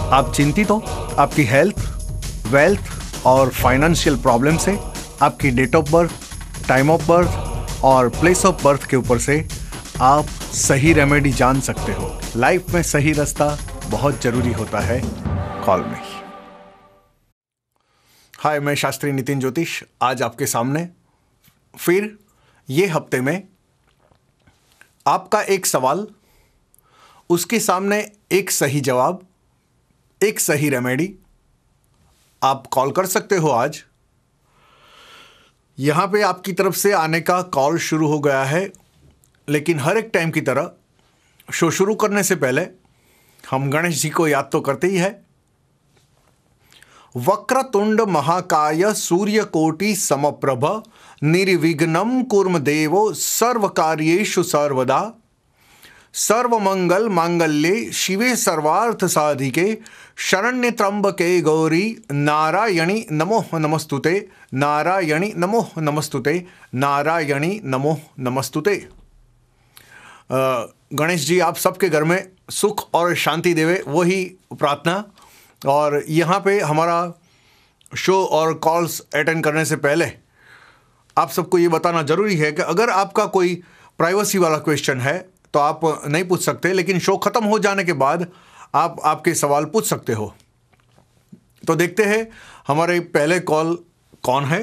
आप चिंतित हो आपकी हेल्थ, वेल्थ और फाइनेंशियल प्रॉब्लम से? आपकी date of birth, time of birth और प्लेस ऑफ बर्थ के ऊपर से आप सही रेमेडी जान सकते हो। लाइफ में सही रास्ता बहुत जरूरी होता है, कॉल मी। हाय, मैं शास्त्री नितिन ज्योतिष आज आपके सामने फिर ये हफ्ते में आपका एक सवाल, उसके सामने एक सही जवाब, एक सही रेमेडी। आप कॉल कर सकते हो। आज यहां पे आपकी तरफ से आने का कॉल शुरू हो गया है, लेकिन हर एक टाइम की तरह शो शुरू करने से पहले हम गणेश जी को याद तो करते ही है। वक्रतुंड महाकाय सूर्यकोटि समप्रभ निर्विघ्नं कुर्म देवो सर्वकार्येषु सर्वदा। सर्वमंगल मांगल्ये शिवे सर्वार्थ साधिके शरण्य त्र्यंबके गौरी नारायणी नमो नमस्तुते। नारायणी नमो नमस्तुते। नारायणी नमो नमस्तुते। गणेश जी आप सबके घर में सुख और शांति देवे, वही प्रार्थना। और यहाँ पे हमारा शो और कॉल्स अटेंड करने से पहले आप सबको ये बताना ज़रूरी है कि अगर आपका कोई प्राइवेसी वाला क्वेश्चन है तो आप नहीं पूछ सकते, लेकिन शो ख़त्म हो जाने के बाद आप आपके सवाल पूछ सकते हो। तो देखते हैं हमारे पहले कॉल कौन है।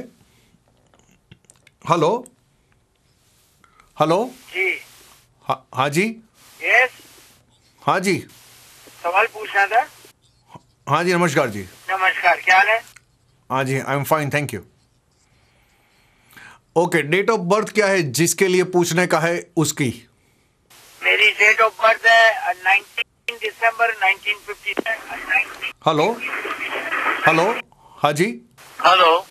हेलो हेलो जी। हाँ जी। यस। हाँ जी। सवाल पूछना था। हाँ जी, नमस्कार जी। नमस्कार, क्या हाल है? हाँ जी, I am fine, thank you. Okay, date of birth क्या है जिसके लिए पूछने का है उसकी? मेरी डेट ऑफ बर्थ है 19 दिसंबर 1957। Hello hello. हाँ जी। हेलो।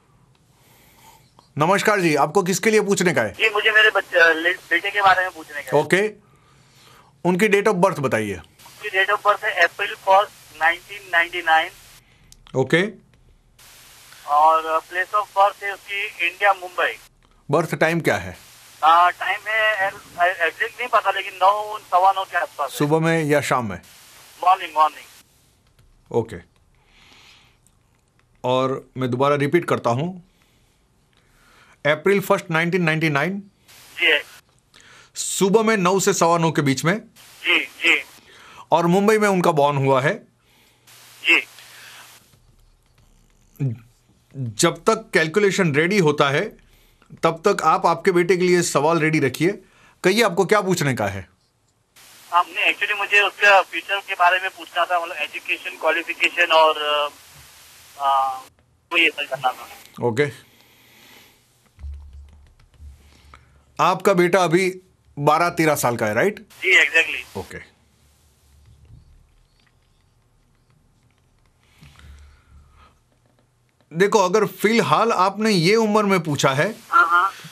नमस्कार जी, आपको किसके लिए पूछने का है? जी, मुझे मेरे बेटे के बारे में पूछने का है। ओके, उनकी डेट ऑफ बर्थ बताइए। उनकी डेट ऑफ बर्थ है अप्रैल 1 1999। ओके। और प्लेस ऑफ बर्थ है उसकी इंडिया, मुंबई। बर्थ टाइम क्या है? टाइम है एग्जैक्ट नहीं पता, लेकिन 9 सवा 9 के आसपास है। सुबह में या शाम में? मॉर्निंग। ओके, और मैं दोबारा रिपीट करता हूं, अप्रैल 1 1999, जी सुबह में 9 से सवा 9 के बीच में। जी जी। और मुंबई में उनका बॉर्न हुआ है। जी। जब तक कैलकुलेशन रेडी होता है तब तक आप आपके बेटे के लिए सवाल रेडी रखिए। कहिए आपको क्या पूछने का है? आपने एक्चुअली मुझे उसका फ्यूचर के बारे में पूछना था, मतलब एजुकेशन, क्वालिफिकेशन और वो ये सब करना था। ओके। आपका बेटा अभी 12-13 साल का है, राइट? जी, एग्जैक्टली। ओके। देखो, अगर फिलहाल आपने ये उम्र में पूछा है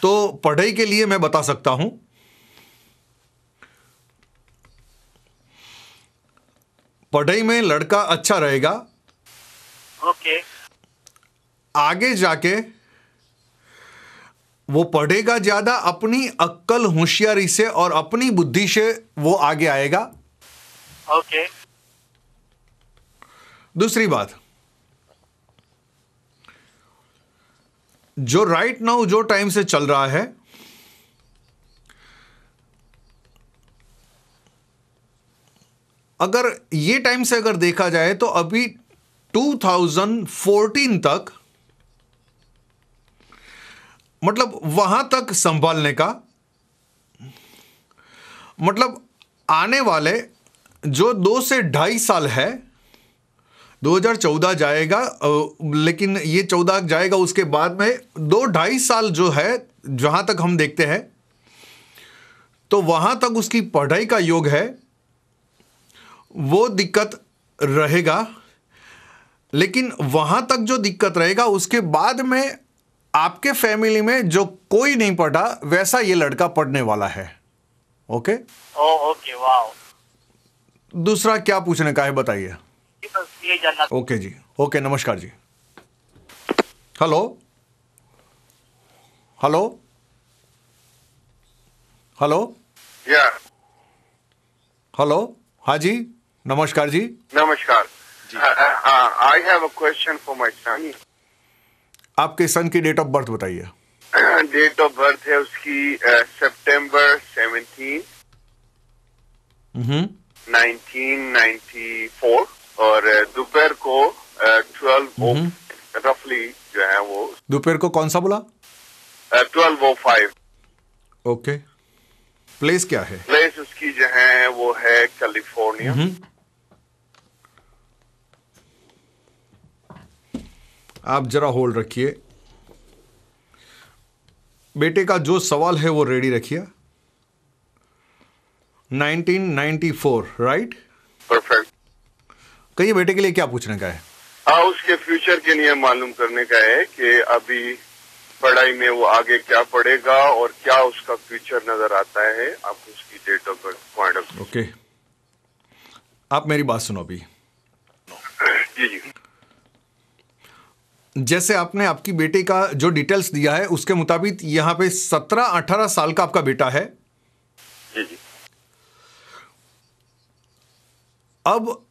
तो पढ़ाई के लिए मैं बता सकता हूं। पढ़ाई में लड़का अच्छा रहेगा। ओके। आगे जाके वो पढ़ेगा ज्यादा, अपनी अक्ल होशियारी से और अपनी बुद्धि से वो आगे आएगा। ओके। दूसरी बात, जो राइट नाउ जो टाइम से चल रहा है, अगर ये टाइम से अगर देखा जाए तो अभी 2014 तक, मतलब वहां तक संभालने का, मतलब आने वाले जो 2 से 2.5 साल है, 2014 जाएगा, लेकिन ये 14 जाएगा, उसके बाद में 2-2.5 साल जो है, जहां तक हम देखते हैं, तो वहां तक उसकी पढ़ाई का योग है, वो दिक्कत रहेगा। लेकिन वहां तक जो दिक्कत रहेगा, उसके बाद में आपके फैमिली में जो कोई नहीं पढ़ा वैसा ये लड़का पढ़ने वाला है। ओके? Okay, wow. दूसरा क्या पूछने का है बताइए? ये जानना। ओके जी, ओके, नमस्कार जी। Hello hello hello. या हेलो। हाँ जी, नमस्कार जी। नमस्कार I have a question for my son. आपके सन की डेट ऑफ बर्थ बताइए। डेट ऑफ बर्थ है उसकी सितंबर 17, 1994 और दोपहर को 12 रफली जो है वो दोपहर को कौन सा बोला? 12:05। ओके, प्लेस क्या है? प्लेस उसकी जो है वो है कैलिफोर्निया। आप जरा होल्ड रखिए, बेटे का जो सवाल है वो रेडी रखिए। 1994 राइट? परफेक्ट। कहिए बेटे के लिए क्या पूछने का है? उसके फ्यूचर के लिए मालूम करने का है कि अभी पढ़ाई में वो आगे क्या पढ़ेगा और क्या उसका फ्यूचर नजर आता है। आप उसकी date of birth point of. Okay, आप मेरी बात सुनो अभी। जी जी। जैसे आपने आपकी बेटे का जो डिटेल्स दिया है उसके मुताबिक यहां पे 17-18 साल का आपका बेटा है। जी जी। अब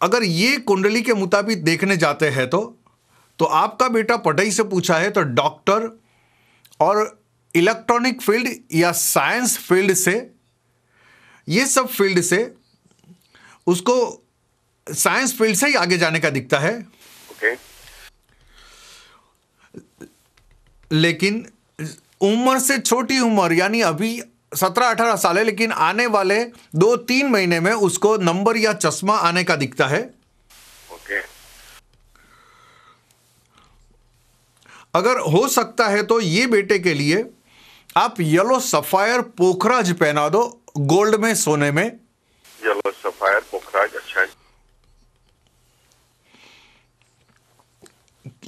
अगर ये कुंडली के मुताबिक देखने जाते हैं तो आपका बेटा पढ़ाई से पूछा है तो डॉक्टर और इलेक्ट्रॉनिक फील्ड या साइंस फील्ड से, ये सब फील्ड से उसको साइंस फील्ड से ही आगे जाने का दिखता है। ओके। लेकिन उम्र से छोटी उम्र यानी अभी 17-18 साल है, लेकिन आने वाले 2-3 महीने में उसको नंबर या चश्मा आने का दिखता है। ओके। अगर हो सकता है तो ये बेटे के लिए आप येलो सफायर पोखराज पहना दो, गोल्ड में, सोने में। येलो सफायर पोखराज, अच्छा है।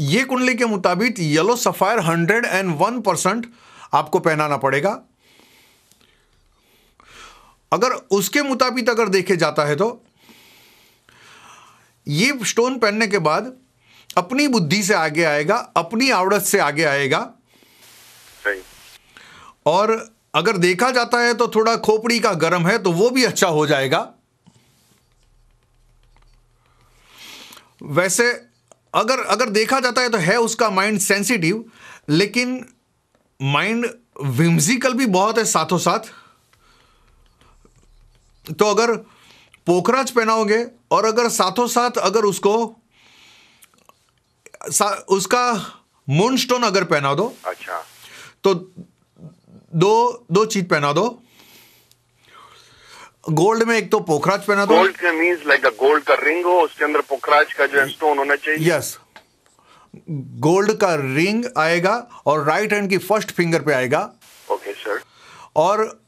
ये कुंडली के मुताबिक येलो सफायर 101% आपको पहनाना पड़ेगा। अगर उसके मुताबिक अगर देखे जाता है तो ये स्टोन पहनने के बाद अपनी बुद्धि से आगे आएगा, अपनी आवड़त से आगे आएगा। सही। और अगर देखा जाता है तो थोड़ा खोपड़ी का गर्म है तो वो भी अच्छा हो जाएगा। वैसे अगर देखा जाता है तो है उसका माइंड सेंसिटिव, लेकिन माइंड विम्सिकल भी बहुत है साथों साथ। तो अगर पोखराज पहनाओगे और अगर साथों साथ अगर उसका मून स्टोन अगर पहना दो, अच्छा, तो दो चीज पहना दो। गोल्ड में एक तो पोखराज पहना दो। गोल्ड का मींस लाइक अ गोल्ड का रिंग हो, उसके अंदर पोखराज का जो स्टोन होना चाहिए। यस, गोल्ड का रिंग आएगा और राइट हैंड की फर्स्ट फिंगर पे आएगा। Okay sir. और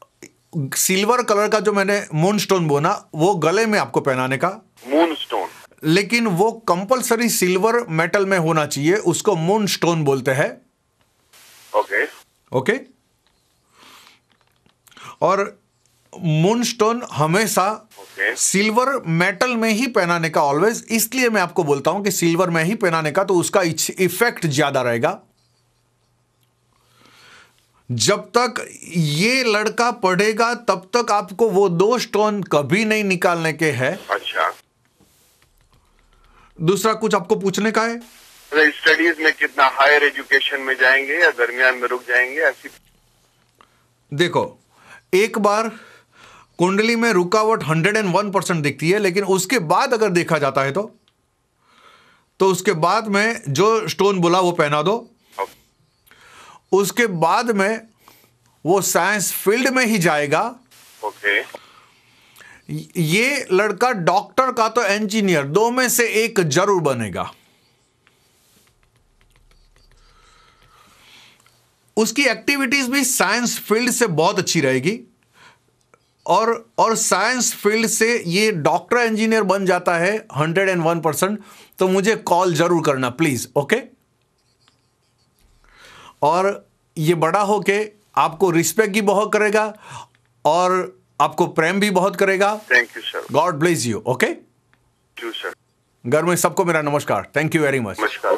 सिल्वर कलर का जो मैंने मून स्टोन बोला वो गले में आपको पहनाने का। मून स्टोन, लेकिन वो कंपलसरी सिल्वर मेटल में होना चाहिए, उसको मून स्टोन बोलते हैं। Okay okay. और मून स्टोन हमेशा सिल्वर मेटल में ही पहनाने का ऑलवेज, इसलिए मैं आपको बोलता हूं कि सिल्वर में ही पहनाने का, तो उसका इफेक्ट ज्यादा रहेगा। जब तक ये लड़का पढ़ेगा तब तक आपको वो 2 स्टोन कभी नहीं निकालने के हैं। अच्छा। दूसरा कुछ आपको पूछने का है? स्टडीज में कितना हायर एजुकेशन में जाएंगे या दरमियान में रुक जाएंगे, ऐसी? देखो, एक बार कुंडली में रुकावट 101% दिखती है, लेकिन उसके बाद अगर देखा जाता है तो उसके बाद में जो स्टोन बोला वो पहना दो। उसके बाद में वो साइंस फील्ड में ही जाएगा। ओके। ये लड़का डॉक्टर का तो इंजीनियर, 2 में से एक जरूर बनेगा। उसकी एक्टिविटीज भी साइंस फील्ड से बहुत अच्छी रहेगी। और साइंस फील्ड से ये डॉक्टर इंजीनियर बन जाता है 101%, तो मुझे कॉल जरूर करना प्लीज। ओके। और ये बड़ा होके आपको रिस्पेक्ट भी बहुत करेगा और आपको प्रेम भी बहुत करेगा। Thank you sir. God bless you. Okay. Thank you sir. घर में सबको मेरा नमस्कार। Thank you very much. नमस्कार।